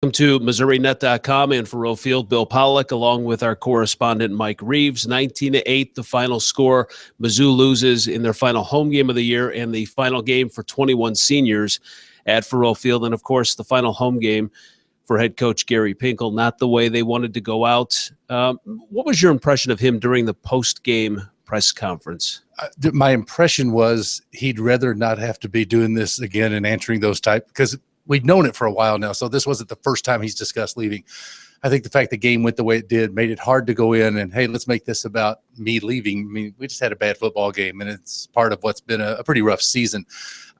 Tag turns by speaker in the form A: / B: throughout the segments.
A: Welcome to MissouriNet.com and for Field, Bill Pollock, along with our correspondent Mike Reeves. 19-8, the final score. Mizzou loses in their final home game of the year and the final game for 21 seniors at Faurot Field. And, of course, the final home game for head coach Gary Pinkel, not the way they wanted to go out. What was your impression of him during the post-game press conference?
B: My impression was he'd rather not have to be doing this again and answering those type, because we'd known it for a while now, so this wasn't the first time he's discussed leaving. I think the fact the game went the way it did made it hard to go in and, hey, let's make this about me leaving. I mean, we just had a bad football game, and it's part of what's been a pretty rough season.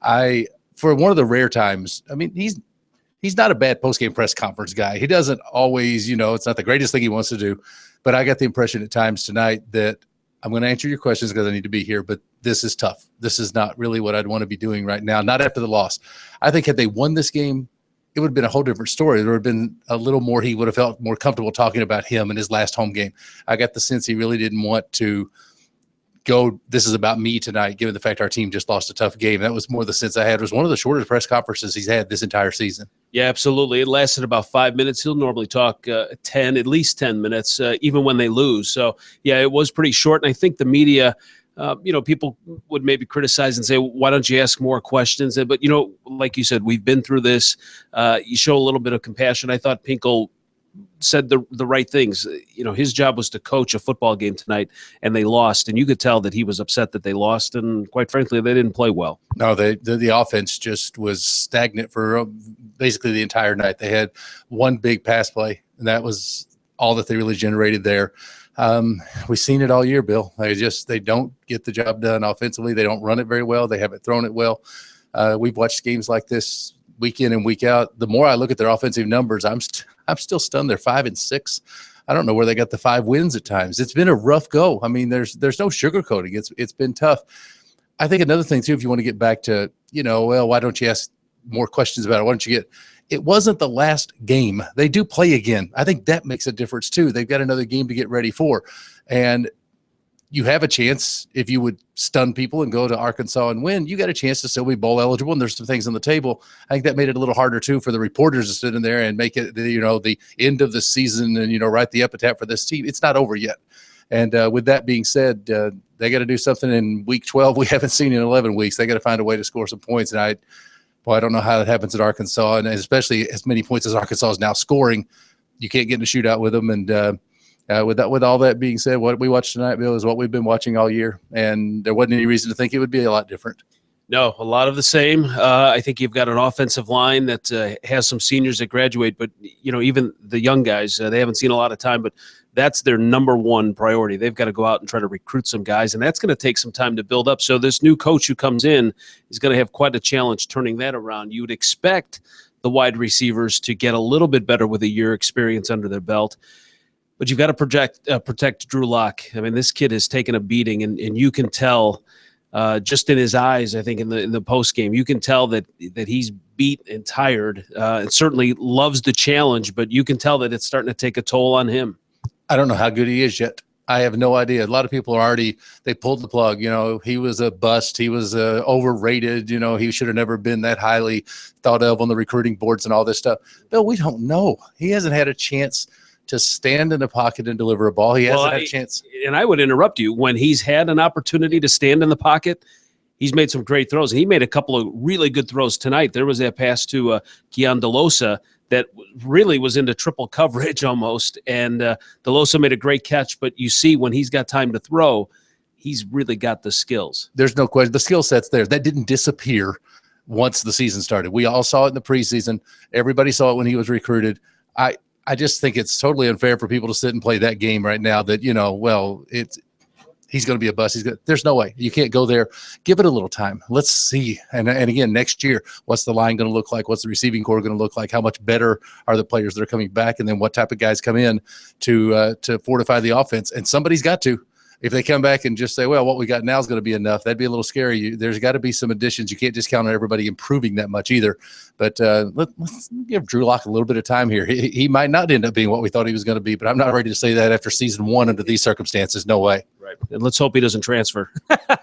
B: For one of the rare times, I mean, he's not a bad post-game press conference guy. He doesn't always, it's not the greatest thing he wants to do, but I got the impression at times tonight that I'm going to answer your questions because I need to be here, but this is tough. This is not really what I'd want to be doing right now, not after the loss. I think had they won this game, it would have been a whole different story. There would have been a little more, he would have felt more comfortable talking about him in his last home game. I got the sense he really didn't want to go, this is about me tonight, given the fact our team just lost a tough game. That was more the sense I had. It was one of the shortest press conferences he's had this entire season.
A: Yeah, absolutely. It lasted about 5 minutes. He'll normally talk at least 10 minutes, even when they lose. So, yeah, it was pretty short. And I think the media, people would maybe criticize and say, why don't you ask more questions? But, like you said, we've been through this. You show a little bit of compassion. I thought Pinkel said the right things. His job was to coach a football game tonight, and they lost. And you could tell that he was upset that they lost. And quite frankly, they didn't play well. No,
B: the offense just was stagnant for basically the entire night. They had one big pass play, and that was all that they really generated there. We've seen it all year, Bill. They don't get the job done offensively. They don't run it very well. They haven't thrown it well. We've watched games like this week in and week out. The more I look at their offensive numbers, I'm still stunned. They're 5-6. I don't know where they got the 5 wins at times. It's been a rough go. I mean, there's no sugarcoating. It's been tough. I think another thing too, if you want to get back to, why don't you ask more questions about it? Why don't you it wasn't the last game. They do play again. I think that makes a difference too. They've got another game to get ready for. And you have a chance, if you would stun people and go to Arkansas and win, you got a chance to still be bowl eligible, and there's some things on the table. I think that made it a little harder too for the reporters to sit in there and make it, the end of the season and, write the epitaph for this team. It's not over yet. And with that being said, they got to do something in week 12 we haven't seen in 11 weeks. They got to find a way to score some points. And I don't know how that happens at Arkansas, and especially as many points as Arkansas is now scoring, you can't get in a shootout with them. And with all that being said, what we watched tonight, Bill, is what we've been watching all year, and there wasn't any reason to think it would be a lot different.
A: No, a lot of the same. I think you've got an offensive line that has some seniors that graduate, but even the young guys, they haven't seen a lot of time, but that's their number one priority. They've got to go out and try to recruit some guys, and that's going to take some time to build up. So this new coach who comes in is going to have quite a challenge turning that around. You would expect the wide receivers to get a little bit better with a year experience under their belt. But you've got to protect Drew Lock. I mean, this kid has taken a beating, and you can tell just in his eyes, I think, in the post game, you can tell that he's beat and tired, and certainly loves the challenge, but you can tell that it's starting to take a toll on him.
B: I don't know how good he is yet. I have no idea. A lot of people are they pulled the plug. He was a bust. He was overrated. He should have never been that highly thought of on the recruiting boards and all this stuff. Bill, we don't know. He hasn't had a chance to stand in the pocket and deliver a ball. He hasn't had a chance. And
A: I would interrupt you. When he's had an opportunity to stand in the pocket, he's made some great throws. And he made a couple of really good throws tonight. There was that pass to Keon DeLosa that really was into triple coverage almost. And DeLosa made a great catch. But you see, when he's got time to throw, he's really got the skills.
B: There's no question. The skill set's there. That didn't disappear once the season started. We all saw it in the preseason. Everybody saw it when he was recruited. I just think it's totally unfair for people to sit and play that game right now that, he's going to be a bust. There's no way. You can't go there. Give it a little time. Let's see. And again, next year, what's the line going to look like? What's the receiving core going to look like? How much better are the players that are coming back? And then what type of guys come in to fortify the offense? And somebody's got to. If they come back and just say, well, what we got now is going to be enough, that'd be a little scary. There's got to be some additions. You can't just count on everybody improving that much either. But let's give Drew Lock a little bit of time here. He might not end up being what we thought he was going to be, but I'm not ready to say that after season 1 under these circumstances. No way.
A: Right. And let's hope he doesn't transfer.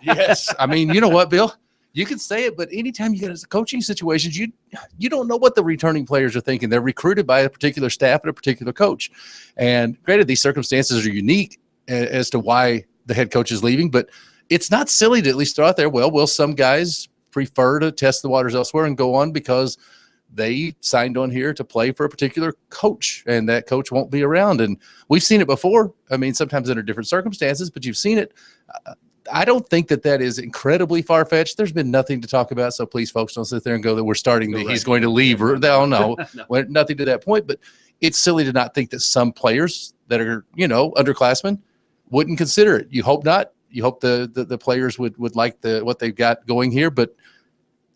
B: Yes. I mean, you know what, Bill? You can say it, but anytime you get into coaching situations, you don't know what the returning players are thinking. They're recruited by a particular staff and a particular coach. And granted, these circumstances are unique as to why the head coach is leaving, but it's not silly to at least throw out there, well, will some guys prefer to test the waters elsewhere and go on because they signed on here to play for a particular coach, and that coach won't be around. And we've seen it before. I mean, sometimes under different circumstances, but you've seen it. I don't think that is incredibly far-fetched. There's been nothing to talk about, so please, folks, don't sit there and go that we're starting that he's going to leave. No. Nothing to that point, but it's silly to not think that some players that are, underclassmen wouldn't consider it. You hope not. You hope the players would like what they've got going here, but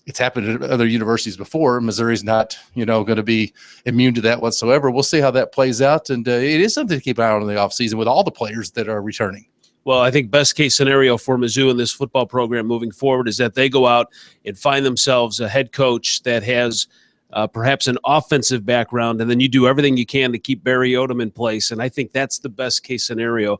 B: it's happened at other universities before. Missouri's not, going to be immune to that whatsoever. We'll see how that plays out, and it is something to keep an eye on in the offseason with all the players that are returning.
A: Well, I think best case scenario for Mizzou in this football program moving forward is that they go out and find themselves a head coach that has perhaps an offensive background, and then you do everything you can to keep Barry Odom in place. And I think that's the best case scenario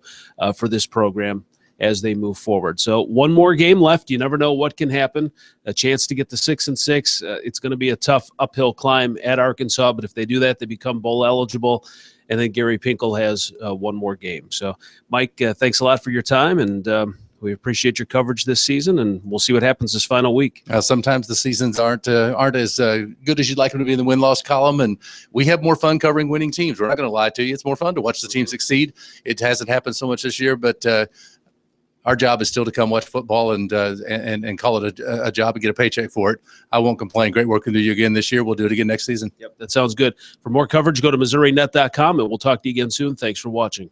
A: for this program as they move forward. So one more game left. You never know what can happen. A chance to get to 6-6. It's going to be a tough uphill climb at Arkansas, but if they do that, they become bowl eligible. And then Gary Pinkel has one more game. So, Mike, thanks a lot for your time, and we appreciate your coverage this season, and we'll see what happens this final week.
B: Sometimes the seasons aren't as good as you'd like them to be in the win-loss column, and we have more fun covering winning teams. We're not going to lie to you. It's more fun to watch the team succeed. It hasn't happened so much this year, but our job is still to come watch football and call it a job and get a paycheck for it. I won't complain. Great working with you again this year. We'll do it again next season.
A: Yep, that sounds good. For more coverage, go to MissouriNet.com, and we'll talk to you again soon. Thanks for watching.